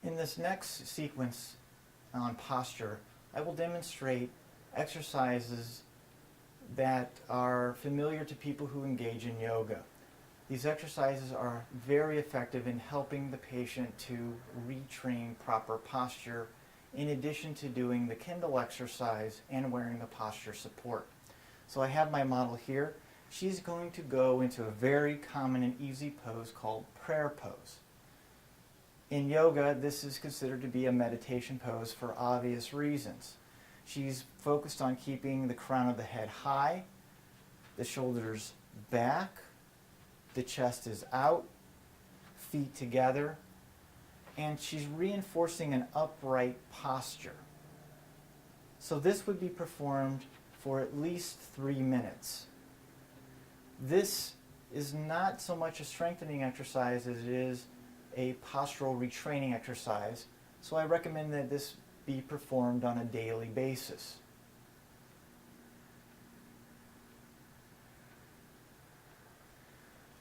In this next sequence on posture, I will demonstrate exercises that are familiar to people who engage in yoga. These exercises are very effective in helping the patient to retrain proper posture, in addition to doing the Kindle exercise and wearing the posture support. So I have my model here. She's going to go into a very common and easy pose called prayer pose. In yoga, this is considered to be a meditation pose for obvious reasons. She's focused on keeping the crown of the head high, the shoulders back, the chest is out, feet together, and she's reinforcing an upright posture. So this would be performed for at least 3 minutes. This is not so much a strengthening exercise as it is a postural retraining exercise, so I recommend that this be performed on a daily basis.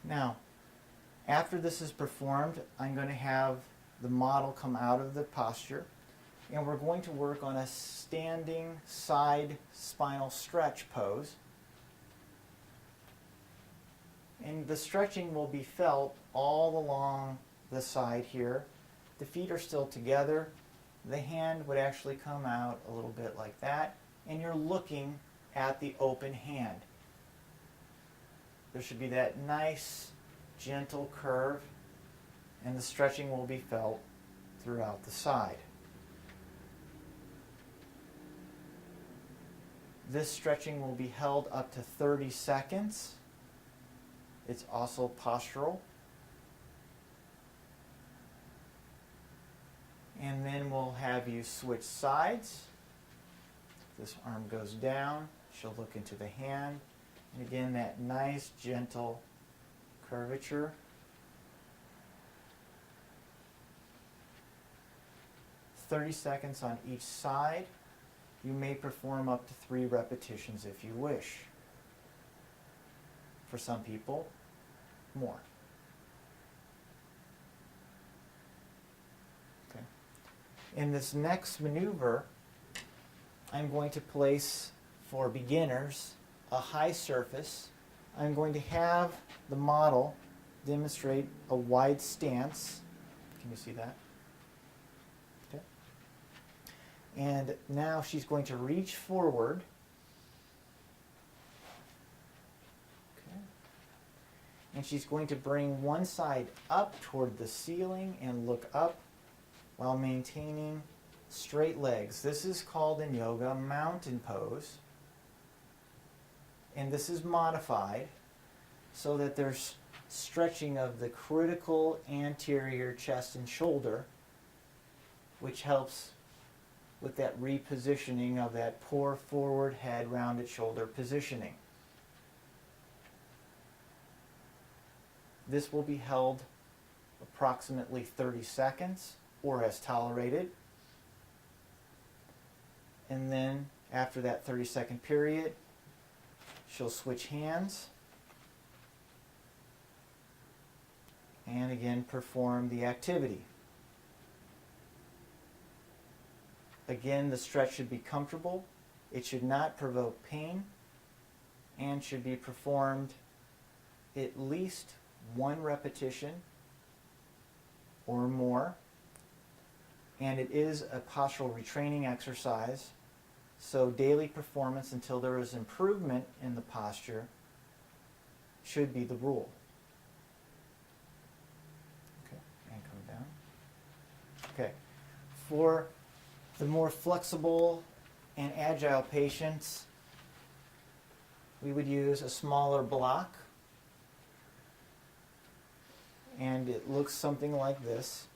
Now, after this is performed, I'm going to have the model come out of the posture, and we're going to work on a standing side spinal stretch pose. And the stretching will be felt all along the side here. The feet are still together. The hand would actually come out a little bit like that, and you're looking at the open hand. There should be that nice, gentle curve, and the stretching will be felt throughout the side. This stretching will be held up to 30 seconds. It's also postural. And then we'll have you switch sides. This arm goes down. She'll look into the hand. And again, that nice, gentle curvature. "30 seconds on each side. You may perform up to 3 repetitions if you wish. For some people, more. Okay. In this next maneuver, I'm going to place, for beginners, a high surface. I'm going to have the model demonstrate a wide stance. Can you see that? Okay. And now she's going to reach forward. Okay. And she's going to bring one side up toward the ceiling and look up while maintaining straight legs. This is called in yoga mountain pose. And this is modified so that there's stretching of the critical anterior chest and shoulder, which helps with that repositioning of that poor forward head, rounded shoulder positioning. This will be held approximately 30 seconds or as tolerated. And then after that 30-second period, she'll switch hands and again perform the activity. Again, the stretch should be comfortable. It should not provoke pain and should be performed at least 1 repetition or more. And it is a postural retraining exercise, so daily performance until there is improvement in the posture should be the rule. Okay, and come down. Okay, for the more flexible and agile patients, we would use a smaller block, and it looks something like this.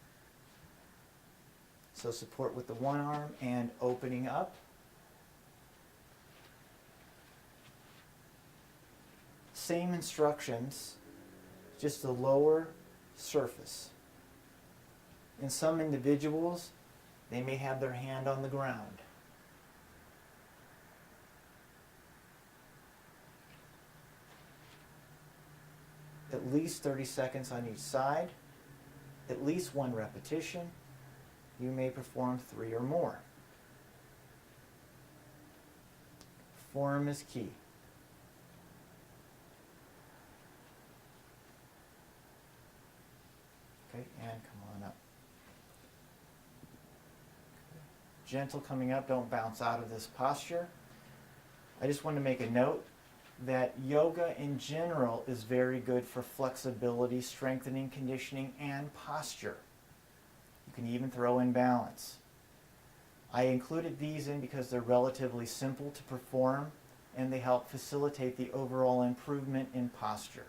So support with the one arm and opening up. Same instructions, just a lower surface. In some individuals, they may have their hand on the ground. At least 30 seconds on each side, at least 1 repetition, You may perform 3 or more. Form is key. Okay, and come on up. Okay. Gentle coming up, don't bounce out of this posture. I just want to make a note that yoga in general is very good for flexibility, strengthening, conditioning, and posture. You can even throw in balance. I included these in because they're relatively simple to perform and they help facilitate the overall improvement in posture.